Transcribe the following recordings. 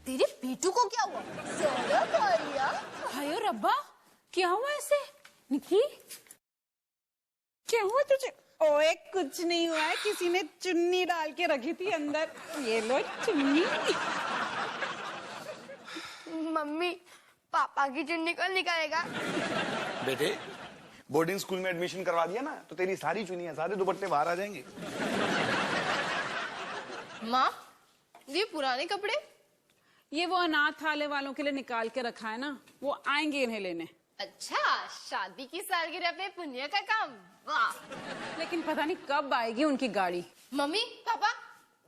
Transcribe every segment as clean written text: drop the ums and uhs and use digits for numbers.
तेरे बेटू को क्या हुआ? सारा खा लिया। हाय रब्बा, क्या हुआ ऐसे? निकी, क्या हुआ तुझे? ओए कुछ नहीं हुआ है, किसी ने चुन्नी डाल के रखी थी अंदर। ये लो चुन्नी। मम्मी, पापा की चुन्नी कौन निकालेगा? बेटे, बोर्डिंग स्कूल में एडमिशन करवा दिया ना, तो तेरी सारी चुन्नियां, सारे दुपट्टे बाहर आ जाएंगे। माँ, ये पुराने कपड़े? ये वो अनाथालय वालों के लिए निकाल के रखा है ना, वो आएंगे इन्हें लेने। अच्छा, शादी की सालगिरह पे पुण्य का काम, वाह। लेकिन पता नहीं कब आएगी उनकी गाड़ी। मम्मी, पापा,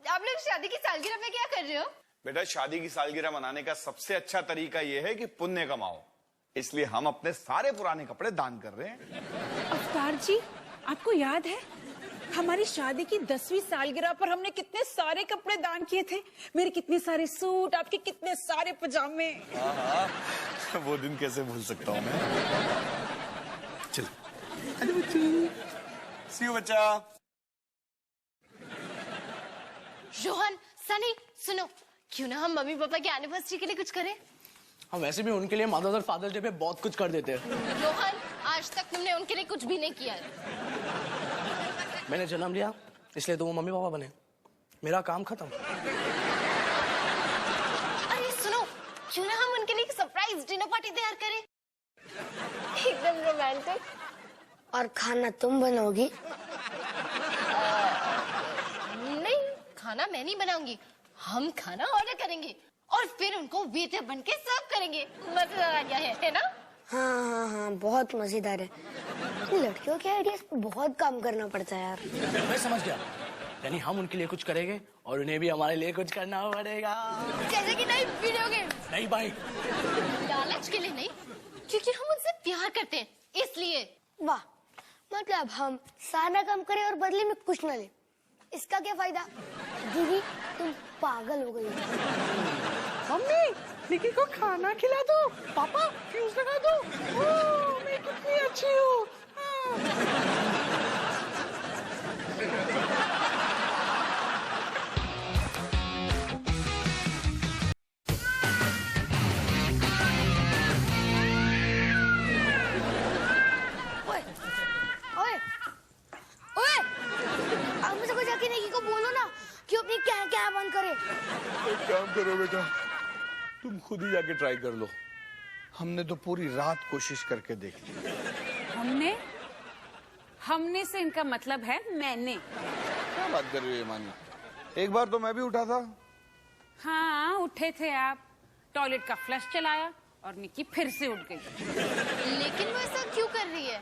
आप लोग शादी की सालगिरह में क्या कर रहे हो? बेटा, शादी की सालगिरह मनाने का सबसे अच्छा तरीका यह है कि पुण्य कमाओ, इसलिए हम अपने सारे पुराने कपड़े दान कर रहे हैं। अवतार जी, आपको याद है हमारी शादी की 10वीं सालगिरह पर हमने कितने सारे कपड़े दान किए थे? मेरे कितने सारे सूट, आपके कितने सारे पजामे। हाँ, वो दिन कैसे भूल सकता हूँ मैं। चल, अरे बच्चू, सी यू बच्चा। रोहन, सनी, सुनो, क्यों ना हम मम्मी पापा की एनिवर्सरी के लिए कुछ करें? हम वैसे भी उनके लिए मदर्स और फादर्स डे पे बहुत कुछ कर देते हैं। रोहन, आज तक तुमने उनके लिए कुछ भी नहीं किया है। मैंने जन्म लिया, इसलिए तो वो मम्मी पापा बने। मेरा काम खत्म। अरे सुनो, क्यों ना हम उनके लिए एक सरप्राइज डिनर पार्टी तैयार करें? एकदम रोमांटिक। और खाना तुम बनाओगी? नहीं, खाना मैं नहीं बनाऊंगी, हम खाना ऑर्डर करेंगे और फिर उनको वेटर बन के सर्व करेंगे। मजेदार आइडिया है ना? हाँ हाँ हाँ, बहुत मजेदार है। लड़कियों के आइडियाज पे बहुत काम करना पड़ता है यार। मैं समझ गया, यानी हम उनके लिए कुछ करेंगे और उन्हें भी हमारे लिए कुछ करना पड़ेगा। जैसे कि नई वीडियो गेम। नहीं भाई, लालच के लिए नहीं, क्योंकि हम उनसे प्यार करते हैं, इसलिए। वाह, मतलब हम सारा काम करें और बदले में कुछ न ले, इसका क्या फायदा? दीदी, तुम पागल हो गई हो। मम्मी, निकी को खाना खिला दो। पापा, फ्यूज लगा दो। ओह, मैं कितनी अच्छी हूँ। ओए, ओए, ओए, अब मुझे को जाके निकी को बोलो ना कि अपनी क्या बंद करे। एक काम करो बेटा, तुम खुद ही जाके ट्राई कर लो। हमने तो पूरी रात कोशिश करके देख ली। हमने से इनका मतलब है मैंने। क्या बात कर रही है मानी? एक बार तो मैं भी उठा था। हाँ, उठे थे आप। टॉयलेट का फ्लश चलाया और निकी फिर से उठ गई। लेकिन वो ऐसा क्यों कर रही है?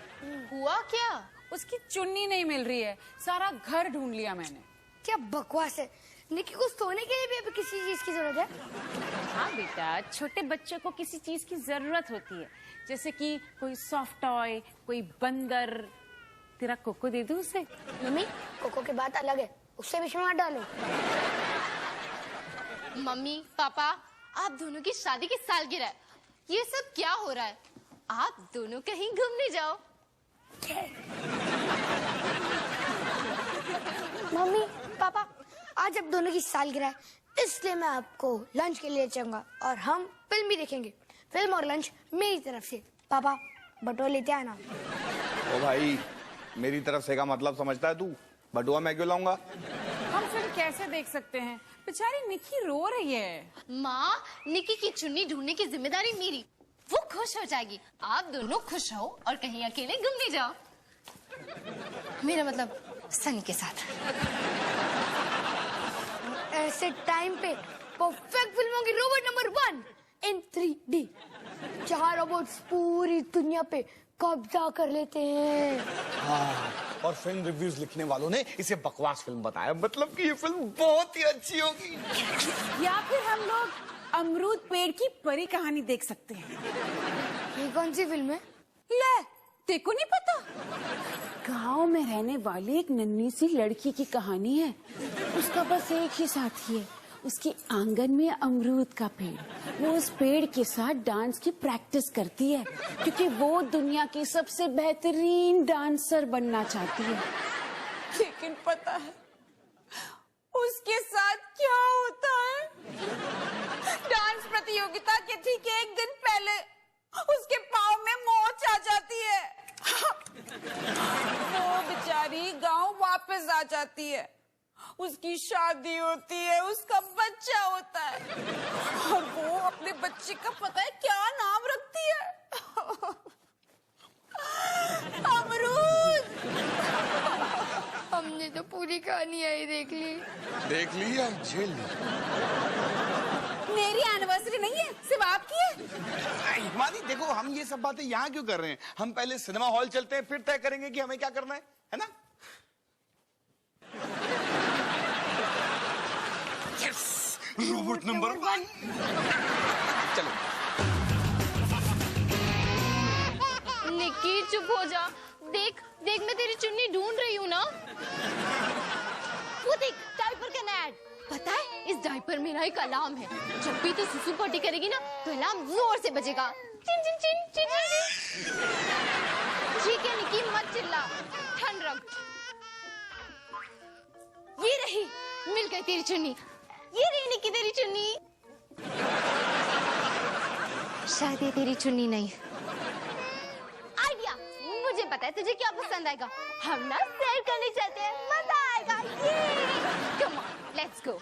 हुआ क्या? उसकी चुन्नी नहीं मिल रही है, सारा घर ढूंढ लिया मैंने। क्या बकवास है, निकी को सोने के लिए भी अभी किसी चीज की जरूरत है। हाँ बेटा, छोटे बच्चों को किसी चीज की जरूरत होती है, जैसे कि कोई सॉफ्ट टॉय, कोई बंदर। तेरा कोको दे दूं उसे? मम्मी, कोको की बात अलग है, उससे बीच में मत डालो। मम्मी, पापा, आप दोनों की शादी की सालगिरह है, ये सब क्या हो रहा है? आप दोनों कहीं घूमने जाओ। मम्मी, पापा, आज अब दोनों की सालगिरह है, इसलिए मैं आपको लंच के लिए चलूंगा और हम फिल्म भी देखेंगे। फिल्म और लंच मेरी तरफ से। पापा, बटुआ लेते आना। ओ भाई, मेरी तरफ से का मतलब समझता है तू? बटुआ मैं क्यों लाऊंगा? हम फिल्म कैसे देख सकते हैं? बेचारी निकी रो रही है। माँ, निकी की चुन्नी ढूंढने की जिम्मेदारी मेरी, वो खुश हो जाएगी। आप दोनों खुश हो और कहीं अकेले घूमने जाओ। मेरा मतलब सनी के साथ। ऐसे टाइम पे परफेक्ट फिल्मों की रोबोट नंबर 1 इन 3D, जहाँ रोबोट्स पूरी दुनिया पे कब्जा कर लेते हैं। हाँ, और फिल्म रिव्यूज लिखने वालों ने इसे बकवास फिल्म बताया, मतलब कि ये फिल्म बहुत ही अच्छी होगी। या फिर हम लोग अमरूद पेड़ की परी कहानी देख सकते हैं। ये कौन सी फिल्म है? ले, तेको नहीं पता? गांव में रहने वाली एक नन्ही सी लड़की की कहानी है। उसका बस एक ही साथी है, उसके आंगन में अमरूद का पेड़। वो उस पेड़ के साथ डांस की प्रैक्टिस करती है, क्योंकि वो दुनिया की सबसे बेहतरीन डांसर बनना चाहती है। लेकिन पता है उसके साथ क्या होता है? डांस प्रतियोगिता के ठीक 1 दिन पहले उसके पाँव में मोच आ जाती है। वो बेचारी गांव वापस आ जाती है, उसकी शादी होती है, उसका बच्चा होता है और वो अपने बच्चे का पता है क्या नाम रखती है? अमरूद। हमने तो पूरी कहानी आई देख ली या झेल ली? मेरी एनिवर्सरी नहीं है, सिर्फ आपकी है। हिमानी देखो, हम ये सब बातें यहाँ क्यों कर रहे हैं? हम पहले सिनेमा हॉल चलते हैं, फिर तय करेंगे कि हमें क्या करना है ना? Yes, robot number 1। चलो निक्की चुप हो जा। देख देख, मैं तेरी चुन्नी ढूंढ रही हूँ ना। वो देख, डायपर का ऐड। पता है, इस डायपर में ना एक अलार्म है। जब भी तू सुसु पॉटी करेगी ना, तो अलार्म जोर से बजेगा। चिन चिन चिन चिन चिन चिन। ठीक है निक्की, मत चिल्ला, ठंड रख। ये रही, मिल गई तेरी चुन्नी। ये रही निक्की तेरी चुन्नी। शायद ये तेरी चुन्नी नहीं। आइडिया, मुझे पता है तुझे क्या पसंद आएगा। हम ना सैर करने चलते हैं, मजा आएगा। ये कम ऑन, लेट्स गो।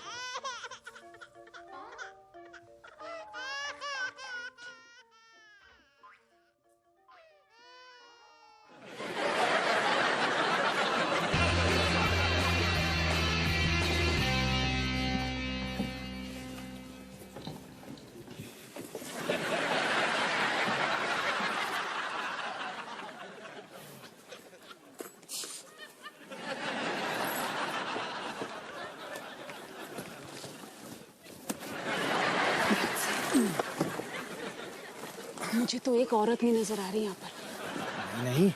मुझे तो एक औरत नहीं नजर आ रही यहाँ पर। नहीं,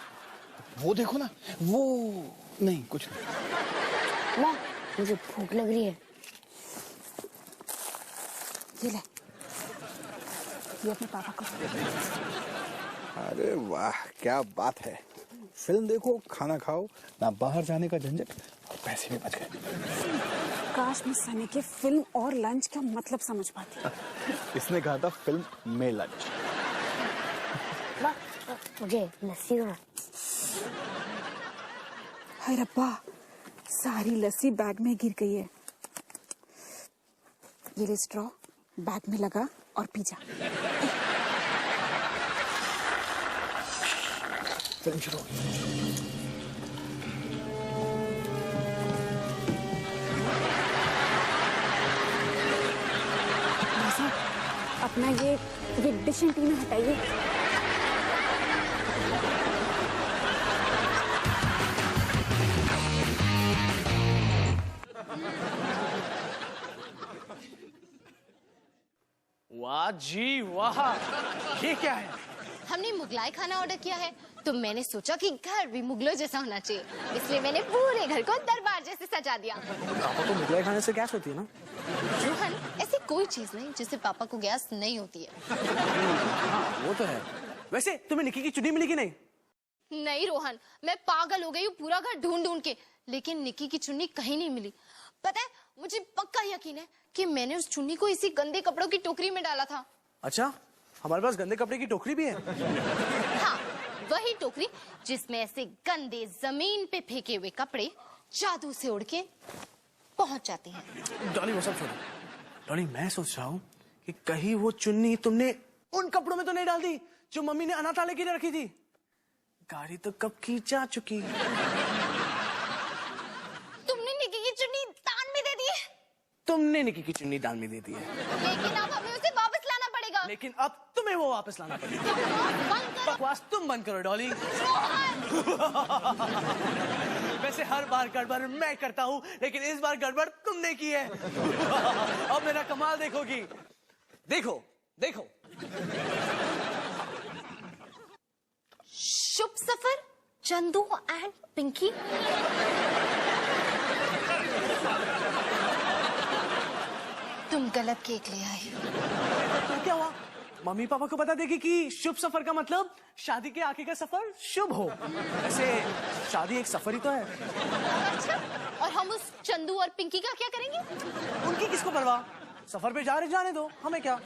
वो देखो ना, वो नहीं, कुछ नहीं। माँ, मुझे भूख लग रही है। ये ले, ये अपने पापा को। अरे वाह, क्या बात है। फिल्म देखो, खाना खाओ, ना बाहर जाने का झंझट, और पैसे भी बच गए। काश मैं सनी के फिल्म और लंच का मतलब समझ पाती। इसने कहा था फिल्म में लंच। माँ, मुझे लस्सी दो। हाय रब्बा, सारी लस्सी बैग में गिर गई है। ये ले स्ट्रॉ, बैग में लगा और पी जा। फिल्म शुरू हो गई। अपना ये डिश एंटीना हटाइए। वाह जी वाह, ये क्या है? हमने मुगलाई खाना ऑर्डर किया है, तो मैंने सोचा कि घर भी मुगलों जैसा होना चाहिए, इसलिए मैंने पूरे घर को दरबार जैसे सजा दिया। पापा को मुगलाई खाने से गैस होती है ना? रोहन, ऐसी कोई चीज नहीं जिससे पापा को गैस नहीं होती है। हाँ, वो तो है। वैसे तुम्हें निक्की की चुन्नी मिली कि नहीं? नहीं रोहन, मैं पागल हो गई हूँ पूरा घर ढूंढ ढूंढ के, लेकिन निक्की की चुन्नी कहीं नहीं मिली। पता है, मुझे पक्का यकीन है कि मैंने उस चुन्नी को इसी गंदे कपड़ों की टोकरी में डाला था। अच्छा, हमारे पास गंदे कपड़े की टोकरी भी है। हाँ, वही टोकरी जिसमें ऐसे गंदे जमीन पे फेंके हुए कपड़े जादू से उड़ के पहुंच जाते हैं। डॉली वो सब छोड़ो। डॉली, मैं सोच रहा हूँ कि कहीं वो चुन्नी तुमने उन कपड़ों में तो नहीं डाल दी जो मम्मी ने अनाथालय के लिए रखी थी? गाड़ी तो कब की जा चुकी। तुमने निक्की की चुन्नी दान में दे दी है? तुमने निक्की की चुन्नी दान में दे दी है, लेकिन अब हमें उसे वापस लाना पड़ेगा। लेकिन अब तुम्हें वो वापस लाना पड़ेगा। बंद करो। बकवास तुम बंद करो डॉली। वैसे हर बार गड़बड़ मैं करता हूँ, लेकिन इस बार गड़बड़ तुमने की है। अब मेरा कमाल देखोगी। देखो देखो। शुभ सफर चंदू एंड पिंकी। तुम गलत केक ले आए। तो क्या हुआ? मम्मी पापा को बता देगी कि शुभ सफर का मतलब शादी के आगे का सफर शुभ हो। वैसे शादी एक सफर ही तो है। अच्छा, और हम उस चंदू और पिंकी का क्या करेंगे? उनकी किसको परवाह? सफर पे जा रहे, जाने दो, हमें क्या।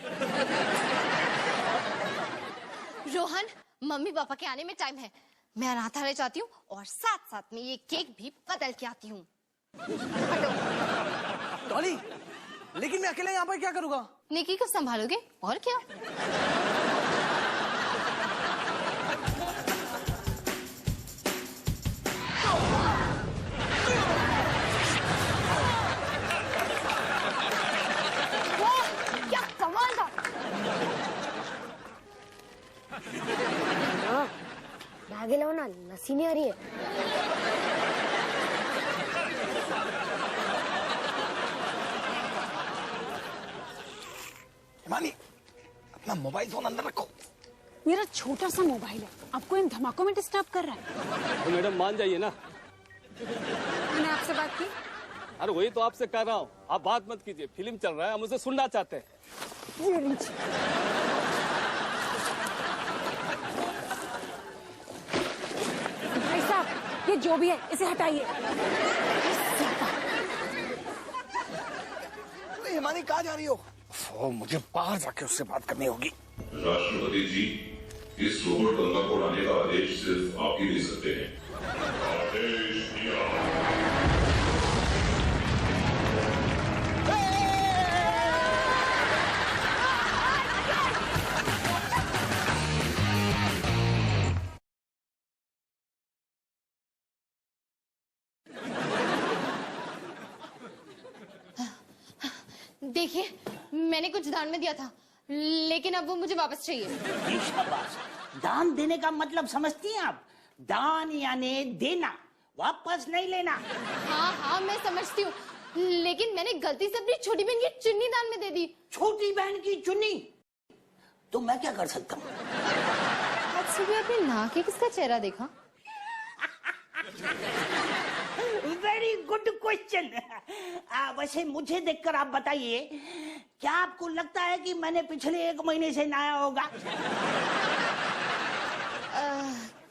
रोहन, मम्मी पापा के आने में टाइम है। मैं अनाथालय जाती हूँ और साथ साथ में ये केक भी बदल के आती हूँ। डॉली, लेकिन मैं अकेले यहाँ पर क्या करूँगा? निकी को संभालोगे और क्या? क्या कमाल था। आगे लो ना, लस्सी नहीं आ रही है। हिमानी, अपना मोबाइल फोन अंदर रखो। मेरा छोटा सा मोबाइल है, आपको इन धमाकों में डिस्टर्ब कर रहा है। तो मैडम मान जाइए ना। मैंने आपसे बात की। अरे वही तो आपसे कर रहा हूँ, आप बात मत कीजिए, फिल्म चल रहा है, हम उसे सुनना चाहते हैं। ये लीजिए। भाई साहब, ये जो भी है इसे हटाइए। हिमानी कहाँ जा रही हो? ओ, मुझे बाहर जाके उससे बात करनी होगी। राष्ट्रपति जी, इस रोबोट गंगा को उड़ाने का आदेश सिर्फ आप ही दे सकते हैं। आदेश दिया। देखिए, मैंने कुछ दान में दिया था, लेकिन अब वो मुझे वापस चाहिए। ये शाबाश। दान देने का मतलब समझती हैं आप? दान यानी देना, वापस नहीं लेना। हाँ हाँ, मैं समझती हूँ, लेकिन मैंने गलती से अपनी छोटी बहन की चुन्नी दान में दे दी। छोटी बहन की चुन्नी? तो मैं क्या कर सकता हूँ? आज सुबह अपने नाक के किसका चेहरा देखा? Very good question. वैसे मुझे देखकर आप बताइए, क्या आपको लगता है कि मैंने पिछले 1 महीने से नहाया होगा?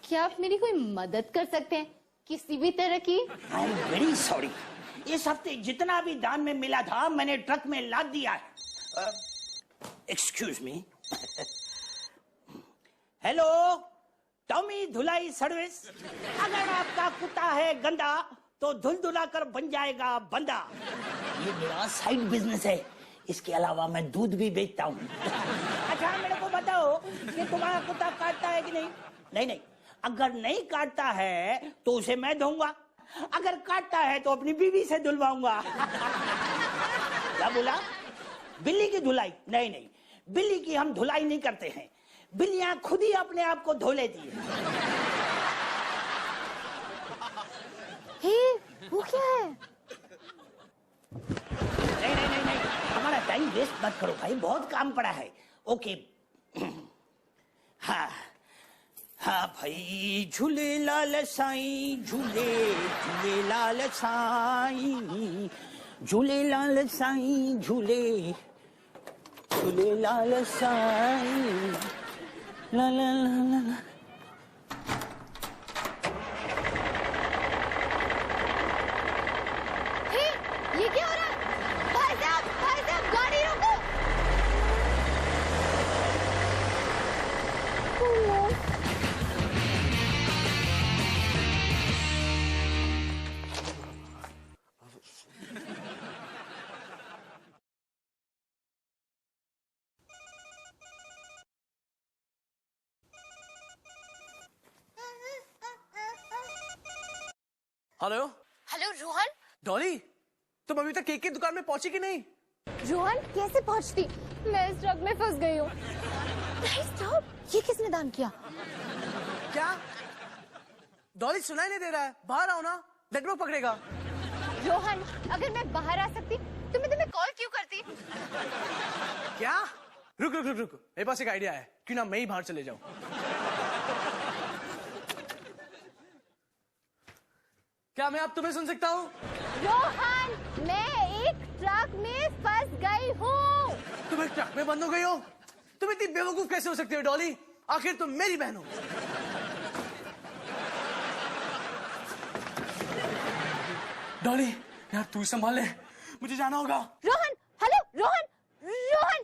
क्या आप मेरी कोई मदद कर सकते हैं किसी भी तरह की? I am very sorry. इस हफ्ते जितना भी दान में मिला था मैंने ट्रक में लाद दिया है। Excuse me. हेलो, टॉमी धुलाई सर्विस। अगर आपका कुत्ता है गंदा तो धुल धुला कर बन जाएगा बंदा। ये मेरा साइड बिजनेस है, इसके अलावा मैं दूध भी बेचता हूँ। अच्छा मेरे को बताओ कि तुम्हारा कुत्ता काटता है कि नहीं? नहीं नहीं, अगर नहीं काटता है तो उसे मैं धोऊंगा, अगर काटता है तो अपनी बीवी से धुलवाऊंगा। क्या बोला? बिल्ली की धुलाई? नहीं नहीं, बिल्ली की हम धुलाई नहीं करते हैं, बिल्लियां खुद ही अपने आप को धो लेती है। हे, वो क्या है? नहीं नहीं नहीं नहीं, हमारा टाइम वेस्ट मत करो भाई, बहुत काम पड़ा है। ओके। हाँ हाँ भाई, झूले लाल साईं झूले, झूले लाल साईं, झूले लाल साईं झूले, झूले लाल साईं, ला ला ला ला। हे, ये क्या हो रहा है? भाई साहब, गाड़ी रोको। Hello hello Rohan. डॉली, तुम अभी तक केक की दुकान में पहुंची कि नहीं? रोहन, कैसे पहुंचती? मैं इस ट्रक में फंस गई हूँ। नहीं स्टॉप, ये किसने दान किया? क्या डॉली, सुनाई नहीं दे रहा है? बाहर आओ ना, नेटवर्क पकड़ेगा। रोहन, अगर मैं बाहर आ सकती तो मैं तुम्हें कॉल क्यों करती? क्या? रुक रुक रुक रुक, मेरे पास एक आइडिया है, क्यों ना मैं ही बाहर चले जाऊं। क्या मैं अब तुम्हें सुन सकता हूँ? रोहन, मैं एक ट्रक में फंस गई हूँ। तुम एक ट्रक में बंद हो गई हो? तुम इतनी बेवकूफ कैसे हो सकती हो डॉली? आखिर तुम मेरी बहन हो। डॉली यार, तू ही संभाल ले, मुझे जाना होगा। रोहन, हेलो रोहन, रोहन!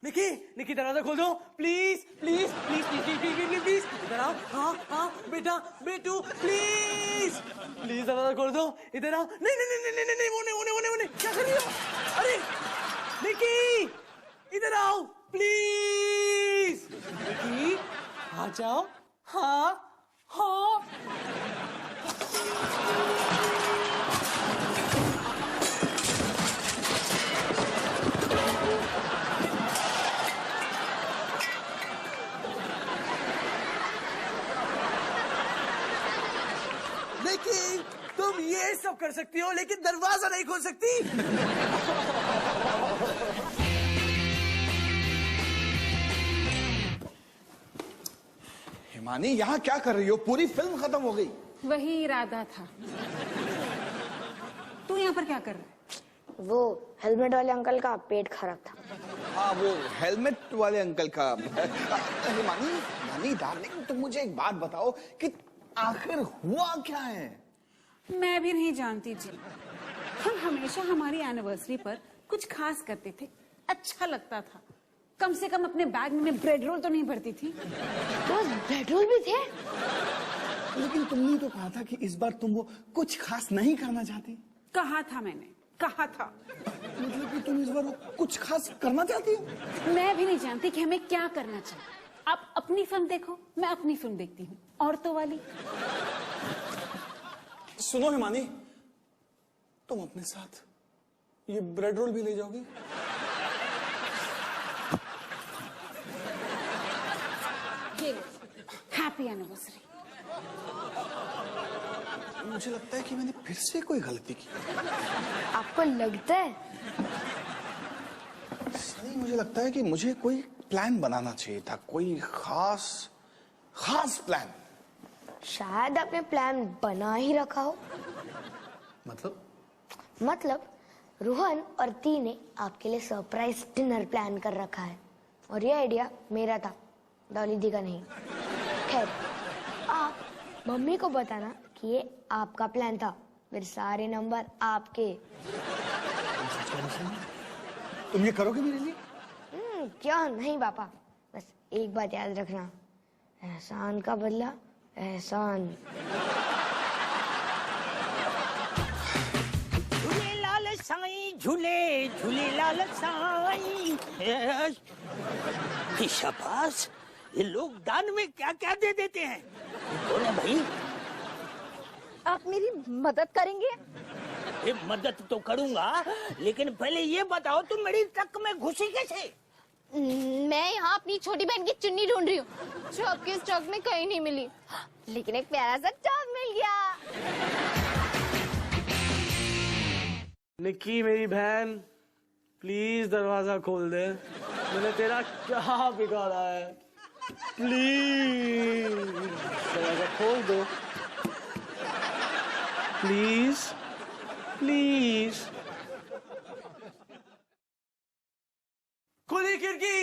निकी निकी दरवाजा खोल दो please please please please please इधर आओ। हाँ हाँ बेटा बेटू प्लीज प्लीज दरवाजा खोल दो इधर आओ। नहीं नहीं नहीं नहीं नहीं वो नहीं क्या कर रही हो? अरे निकी इधर आओ प्लीज। निकी आ जाओ। हाँ हाँ लेकिन तुम ये सब कर सकती हो लेकिन दरवाजा नहीं खोल सकती। हिमानी यहाँ क्या कर रही हो? पूरी फिल्म खत्म हो गई। वही इरादा था। तू यहाँ पर क्या कर रहा है? वो हेलमेट वाले अंकल का पेट खराब था। हाँ वो हेलमेट वाले अंकल का। हिमानी डार्लिंग तुम मुझे एक बात बताओ कि आखिर हुआ क्या है? मैं भी नहीं जानती जी। हम हमेशा हमारी एनिवर्सरी पर कुछ खास करते थे, अच्छा लगता था। कम से कम अपने बैग में ब्रेड रोल तो नहीं भरती थी। तो ब्रेड रोल भी थे। लेकिन तुमने तो कहा था कि इस बार तुम वो कुछ खास नहीं करना चाहती। कहा था मैंने, कहा था। मतलब कि तुम इस बार वो कुछ खास करना चाहती हो? मैं भी नहीं जानती कि हमें क्या करना चाहिए। आप अपनी फिल्म देखो, मैं अपनी फिल्म देखती हूँ, औरतों वाली। सुनो हिमानी, तुम अपने साथ ये ब्रेड रोल भी ले जाओगी? Happy anniversary. मुझे लगता है कि मैंने फिर से कोई गलती की। आपको लगता है? नहीं, मुझे लगता है कि मुझे कोई प्लान बनाना चाहिए था, कोई खास प्लान। शायद आपने प्लान बना ही रखा हो। मतलब रोहन और ती ने आपके लिए सरप्राइज डिनर प्लान कर रखा है और ये आइडिया मेरा था, डॉली दी का नहीं। खैर, आप मम्मी को बताना कि ये आपका प्लान था, फिर सारे नंबर आपके। तुम ये करोगे मेरे लिए? क्यों नहीं पापा, बस एक बात याद रखना, एहसान का बदला एहसान। झूले लाल साईं झूले झूले लाल साईं। शाबाश, ये लोग दान में क्या क्या दे देते हैं। बोले भाई, आप मेरी मदद करेंगे? ये मदद तो करूंगा, लेकिन पहले ये बताओ तुम मेरी ट्रक में घुसी कैसे? मैं यहाँ अपनी छोटी बहन की चुन्नी ढूंढ रही हूँ जो आपके स्टॉक में कहीं नहीं मिली, लेकिन एक प्यारा सा टॉप मिल गया। निक्की मेरी बहन प्लीज दरवाजा खोल दे, मैंने तेरा क्या बिगाड़ा है? प्लीज दरवाजा खोल दो प्लीज प्लीज। खोली खिड़की।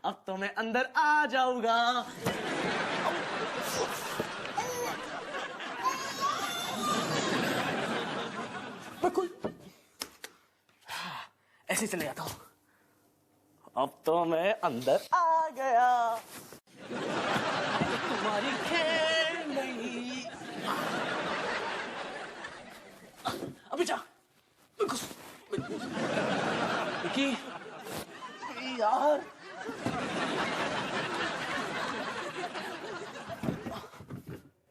अब तो मैं अंदर आ जाऊंगा। बिल्कुल ऐसे चले जाता हूं। अब तो मैं अंदर आ गया। तुम्हारी खेल नहीं। अभी जा। विकी यार,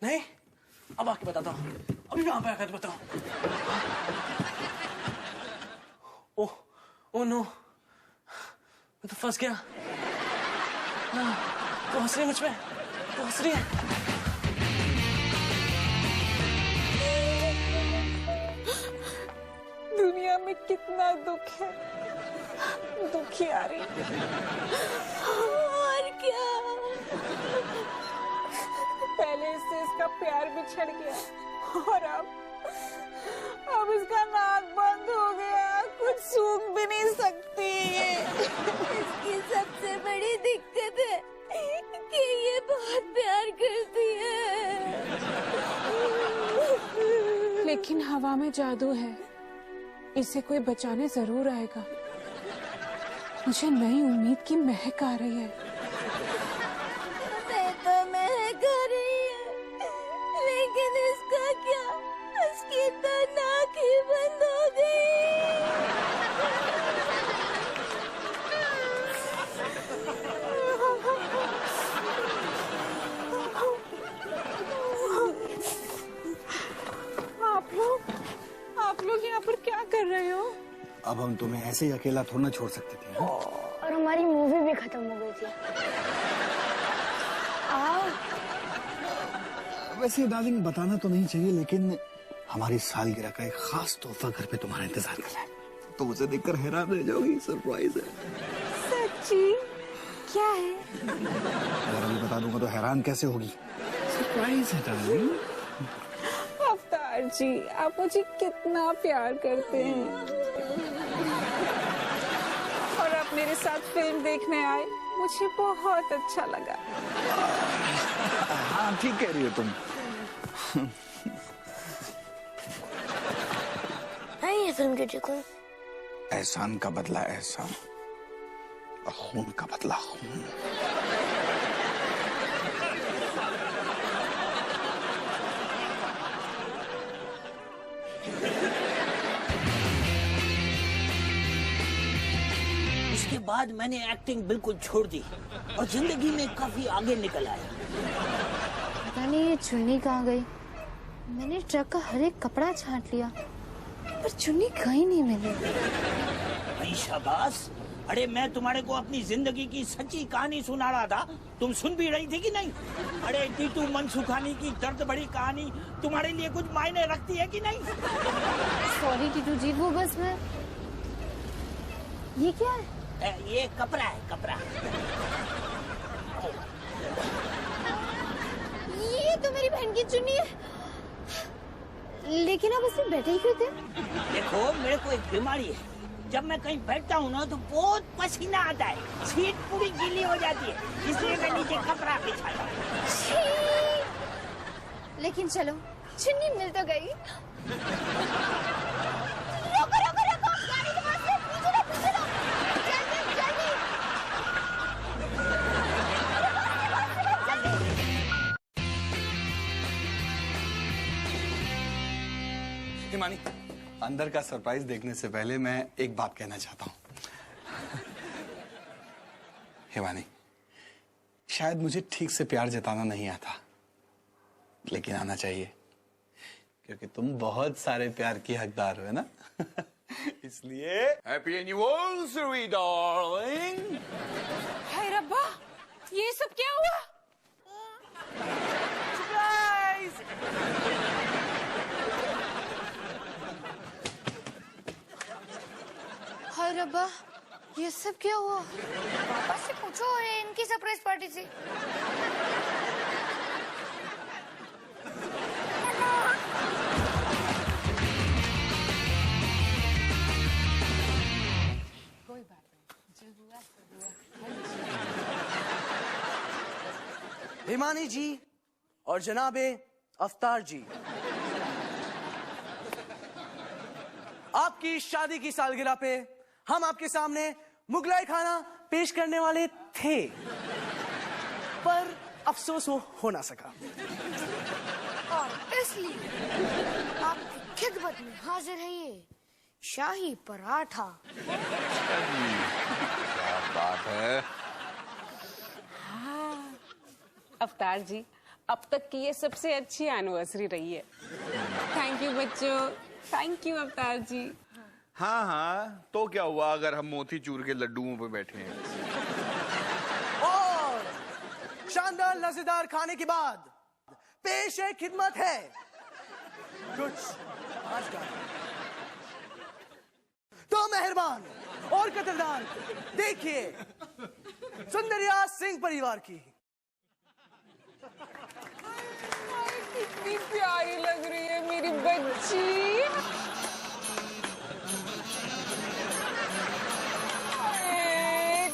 नहीं अब आके बताता हूँ, अभी वहां पे आकर बताऊँ। ओह नो, मैं तो फंस गया। तो हंस रही है मुझ पे, तो हंस रही है। दुनिया में कितना दुख है, दुखियारी। और क्या? पहले इससे इसका प्यार बिछड़ गया और अब इसका नाक बंद हो गया, कुछ सूख भी नहीं सकती। इसकी सबसे बड़ी दिक्कत है कि ये बहुत प्यार करती है। हवा में जादू है, इसे कोई बचाने जरूर आएगा। मुझे नई उम्मीद की महक आ रही है। तो महक आ रही है, लेकिन इसका क्या? उसकी तो नाक ही बंद हो गई। आप लोग यहाँ पर क्या कर रहे हो? अब हम तुम्हें ऐसे ही अकेला थोड़ा ना छोड़ सकते थे। हाँ? और हमारी मूवी भी खत्म हो गई थी। वैसे डार्लिंग बताना तो नहीं चाहिए, लेकिन हमारी सालगिरह का एक खास तोहफा घर पे तुम्हारा इंतजार कर रहा है। तो उसे देखकर हैरान रह जाओगी। सरप्राइज है। सच्ची? क्या है? अगर अभी बता दूंगा तो हैरान कैसे होगी? सरप्राइज है डार्लिंग। अवतार जी, आप मुझे कितना प्यार करते हैं, और आप मेरे साथ फिल्म देखने आए, मुझे बहुत अच्छा लगा। हाँ ठीक कह रही हो तुम। ये फिल्म की टिकट एहसान का बदला एहसान, और खून का बदला खून। उसके बाद मैंने एक्टिंग बिल्कुल छोड़ दी और जिंदगी में काफी आगे निकल आया। पता नहीं ये चुन्नी कहाँ गई। मैंने ट्रक का हर एक कपड़ा छांट लिया, पर चुन्नी कहीं नहीं मिली। भाई शाबाश। अरे मैं तुम्हारे को अपनी जिंदगी की सच्ची कहानी सुना रहा था, तुम सुन भी रही थी कि नहीं? अरे टीटू मनसुखानी की दर्द भरी कहानी तुम्हारे लिए कुछ मायने रखती है कि नहीं? सॉरी टीटू जी, वो बस मैं। ये क्या है? ये कपड़ा है, कपड़ा। ये तो मेरी बहन की चुन्नी है, लेकिन आप उसमें बैठे ही क्यों थे? देखो मेरे को एक बीमारी है, जब मैं कहीं बैठता हूँ ना तो बहुत पसीना आता है, सीट पूरी गीली हो जाती है, इसलिए मैं नीचे कपड़ा बिछाता हूँ। लेकिन चलो, चुन्नी मिल तो गई। रोको रोको रोको, गाड़ी के पास से पीछे लो, पीछे लो, जल्दी जल्दी। हिमानी, अंदर का सरप्राइज देखने से पहले मैं एक बात कहना चाहता हूँ। हिमानी, शायद मुझे ठीक से प्यार जताना नहीं आता, लेकिन आना चाहिए, क्योंकि तुम बहुत सारे प्यार की हकदार हो, है ना? इसलिए हैप्पी एनिवर्सरी डार्लिंग। हाय रब्बा, ये सब क्या हुआ? हाय रब्बा, ये सब क्या हुआ? पापा से पूछो, ये इनकी सरप्राइज पार्टी थी। कोई बात नहीं, जो हुआ सो हुआ। हिमानी जी और जनाबे अफ्तार जी, आपकी शादी की सालगिरह पे हम आपके सामने मुगलाई खाना पेश करने वाले थे, पर अफसोस वो हो ना सका। और इसलिए आपकी खिदमत में हाजिर है ये शाही पराठा। क्या बात है। हाँ, अवतार जी, अब तक की ये सबसे अच्छी एनिवर्सरी रही है। थैंक यू बच्चों, थैंक यू अवतार जी। हाँ हाँ, तो क्या हुआ अगर हम मोतीचूर के लड्डुओं पे बैठे हैं? और शानदार लजीदार खाने के बाद पेश है खिदमत है कुछ आज का। तो मेहरबान और कदरदान, देखिए सुंदरिया सिंह परिवार की। कितनी प्यारी लग रही है मेरी बच्ची।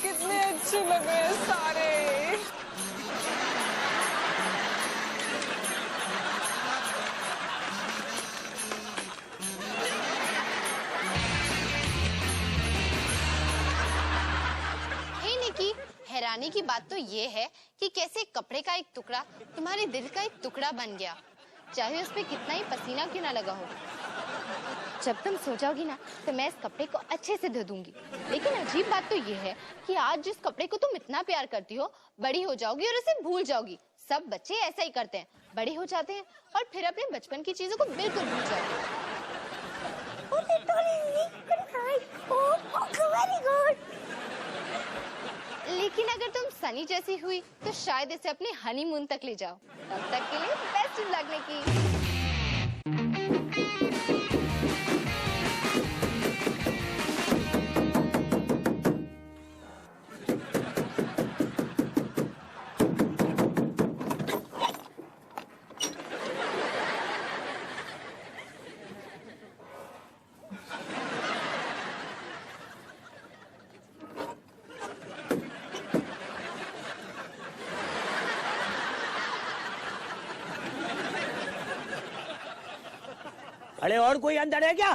कितने अच्छे लग रहे हैं सारे। की बात तो ये है कि कैसे कपड़े का एक टुकड़ा तुम्हारे दिल का एक टुकड़ा बन गया, चाहे उस पे कितना ही पसीना क्यों ना लगा हो। जब तुम सो जाओगी ना तो मैं इस कपड़े को अच्छे से धो दूंगी। लेकिन अजीब बात तो ये है कि आज जिस कपड़े को तुम इतना प्यार करती हो, बड़ी हो जाओगी और उसे भूल जाओगी। सब बच्चे ऐसा ही करते हैं, बड़े हो जाते हैं और फिर अपने बचपन की चीजों को बिल्कुल भूल जाते हैं। लेकिन अगर तुम सनी जैसी हुई तो शायद इसे अपने हनीमून तक ले जाओ। तब तक के लिए बेस्ट लगने की। अरे और कोई अंदर है क्या?